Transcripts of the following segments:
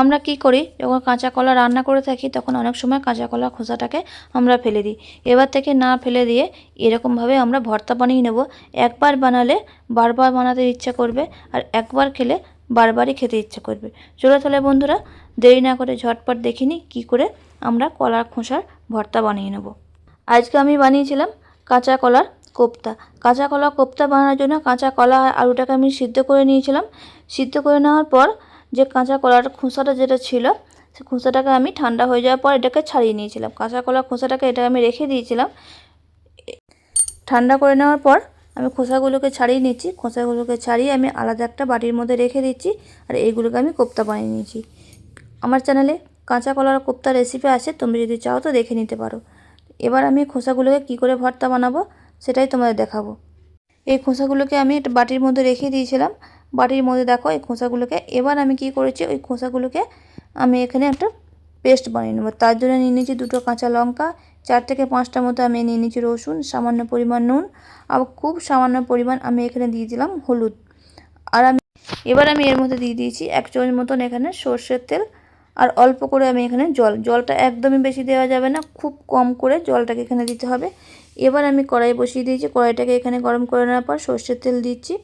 আমরা কি করি, যখন কাঁচা কলা রান্না করে থাকি তখন অনেক সময় কাঁচা কলা খোসাটাকে আমরা ফেলে দিই। এবার থেকে না ফেলে দিয়ে এরকমভাবে আমরা ভর্তা বানিয়ে নেব। একবার বানালে বারবার বানাতে ইচ্ছা করবে, আর একবার খেলে বারবারই খেতে ইচ্ছা করবে। চলো তাহলে বন্ধুরা, দেরি না করে ঝটপট দেখিনি কি করে আমরা কলার খোসার ভর্তা বানিয়ে নেব। আজকে আমি বানিয়েছিলাম কাঁচা কলার কোপ্তা। কাঁচা কলা কোপ্তা বানানোর জন্য কাঁচা কলা আর আলুটাকে আমি সিদ্ধ করে নিয়েছিলাম। সিদ্ধ করে নেওয়ার পর যে কাঁচা কলার খোসাটা যেটা ছিল, সে খোসাটাকে আমি ঠান্ডা হয়ে যাওয়ার পর এটাকে ছাড়িয়ে নিয়েছিলাম। কাঁচা কলার খোসাটাকে এটা আমি রেখে দিয়েছিলাম। ঠান্ডা করে নেওয়ার পর আমি খোসাগুলোকে ছাড়িয়ে নিচ্ছি। খোসাগুলোকে ছাড়িয়ে আমি আলাদা একটা বাটির মধ্যে রেখে দিচ্ছি, আর এইগুলোকে আমি কোপ্তা বানিয়ে নিয়েছি। আমার চ্যানেলে কাঁচা কলার কোপ্তা রেসিপি আছে, তুমি যদি চাও তো দেখে নিতে পারো। এবার আমি খোসাগুলোকে কী করে ভর্তা বানাবো সেটাই তোমাদের দেখাবো। এই খোসাগুলোকে আমি একটা বাটির মধ্যে রেখে দিয়েছিলাম। বাটির মধ্যে দেখো এই খোসাগুলোকে। এবার আমি কি করেছি, ওই খোসাগুলোকে আমি এখানে একটা পেস্ট বানিয়ে নেবো। তার জন্য নিয়ে নিয়েছি 2টো কাঁচা লঙ্কা, 4 থেকে 5টা মতো আমি নিয়ে নিয়েছি রসুন, সামান্য পরিমাণ নুন, আর খুব সামান্য পরিমাণ আমি এখানে দিয়ে দিলাম হলুদ। আর এবার আমি এর মধ্যে দিয়ে দিয়েছি 1 চামচ মতন এখানে সর্ষের তেল, আর অল্প করে আমি এখানে জলটা একদমই বেশি দেওয়া যাবে না, খুব কম করে জলটাকে এখানে দিতে হবে। এবার আমি কড়াই বসিয়ে দিয়েছি। কড়াইটাকে এখানে গরম করে নেওয়ার পর সর্ষের তেল দিচ্ছি।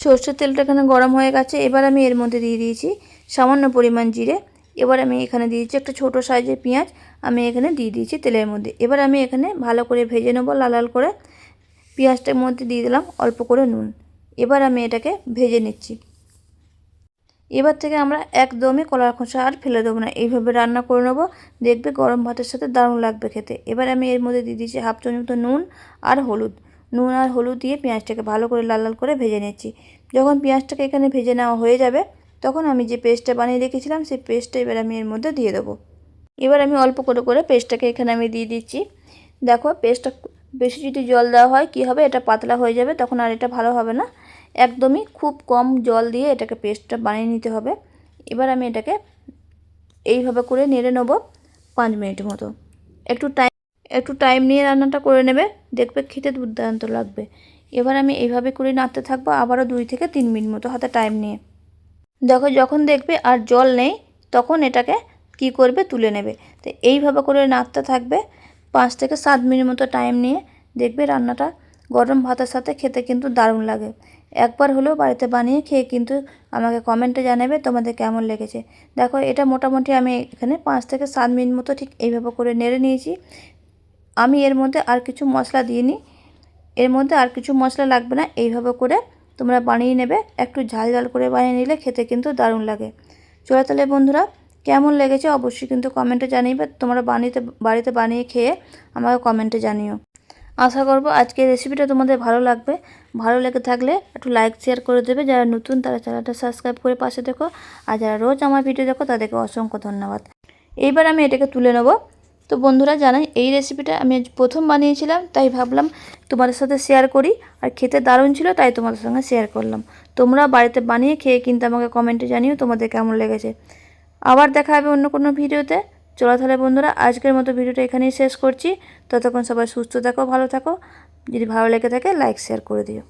সর্ষের তেলটা এখানে গরম হয়ে গেছে। এবার আমি এর মধ্যে দিয়ে দিয়েছি সামান্য পরিমাণ জিরে। এবার আমি এখানে দিয়েছি একটা ছোট সাইজের পেঁয়াজ, আমি এখানে দিয়ে দিয়েছি তেলের মধ্যে। এবার আমি এখানে ভালো করে ভেজে নেব লাল লাল করে। পেঁয়াজটার মধ্যে দিয়ে দিলাম অল্প করে নুন। এবার আমি এটাকে ভেজে নিচ্ছি। এবার থেকে আমরা একদমই কলার খোসা আর ফেলে দেবো না, এইভাবে রান্না করে নেবো। দেখবে গরম ভাতের সাথে দারুণ লাগবে খেতে। এবার আমি এর মধ্যে দিয়ে দিচ্ছি 1/2 চামচ মতো নুন আর হলুদ দিয়ে পেঁয়াজটাকে ভালো করে লাল লাল করে ভেজে নিচ্ছি। যখন পেঁয়াজটাকে এখানে ভেজে নেওয়া হয়ে যাবে, তখন আমি যে পেস্টটা বানিয়ে রেখেছিলাম সেই পেস্টটা এবার আমি এর মধ্যে দিয়ে দেবো। এবার আমি অল্প করে পেস্টটাকে এখানে আমি দিয়ে দিচ্ছি। দেখো পেস্টটা বেশি যদি জল দেওয়া হয় কী হবে, এটা পাতলা হয়ে যাবে, তখন আর এটা ভালো হবে না। একদমই খুব কম জল দিয়ে এটাকে পেস্টটা বানিয়ে নিতে হবে। এবার আমি এটাকে এইভাবে করে নেড়ে নেব 5 মিনিট মতো। একটু টাইম নিয়ে রান্নাটা করে নেবে, দেখবে খেতে দুর্দান্ত লাগবে। এবার আমি এইভাবে করে নাড়তে থাকবো আবারও 2 থেকে 3 মিনিট মতো হাতে টাইম নিয়ে। দেখো যখন দেখবে আর জল নেই, তখন এটাকে কি করবে, তুলে নেবে। তো এইভাবে করে নাড়তে থাকবে 5 থেকে 7 মিনিট মতো টাইম নিয়ে। দেখবে রান্নাটা গরম ভাতের সাথে খেতে কিন্তু দারুণ লাগে। একবার হলেও বাড়িতে বানিয়ে খেয়ে কিন্তু আমাকে কমেন্টে জানাবে তোমাদের কেমন লেগেছে। দেখো এটা মোটামুটি আমি এখানে 5 থেকে 7 মিনিট মতো ঠিক এইভাবে করে নেড়ে নিয়েছি। আমি এর মধ্যে আর কিছু মশলা দিইনি, এর মধ্যে আর কিছু মশলা লাগবে না। এইভাবে করে তোমরা বানিয়ে নেবে, একটু ঝাল ঝাল করে বানিয়ে নিলে খেতে কিন্তু দারুণ লাগে। চলো তাহলে বন্ধুরা, কেমন লেগেছে অবশ্যই কিন্তু কমেন্টে জানিয়ে, তোমরা বাড়িতে বানিয়ে খেয়ে আমাকে কমেন্টে জানিও। আশা করব আজকের রেসিপিটা তোমাদের ভালো লাগবে। ভালো লেগে থাকলে একটু লাইক শেয়ার করে দেবে। যারা নতুন তারা চ্যানেলটা সাবস্ক্রাইব করে পাশে দেখো, আর যারা রোজ আমার ভিডিও দেখো তাদেরকে অসংখ্য ধন্যবাদ। এইবার আমি এটাকে তুলে নেব। তো বন্ধুরা জানাই, এই রেসিপিটা আমি আজ প্রথম বানিয়েছিলাম, তাই ভাবলাম তোমাদের সাথে শেয়ার করি, আর খেতে দারুণ ছিল তাই তোমাদের সঙ্গে শেয়ার করলাম। তোমরা বাড়িতে বানিয়ে খেয়ে কিন্তু আমাকে কমেন্টে জানিও তোমাদের কেমন লেগেছে। আবার দেখা হবে অন্য কোনো ভিডিওতে। চলো তাহলে বন্ধুরা, আজকের মতো ভিডিওটা এখানেই শেষ করছি। ততক্ষণ সবাই সুস্থ থাকো, ভালো থাকো। যদি ভালো লেগে থাকে লাইক শেয়ার করে দিও।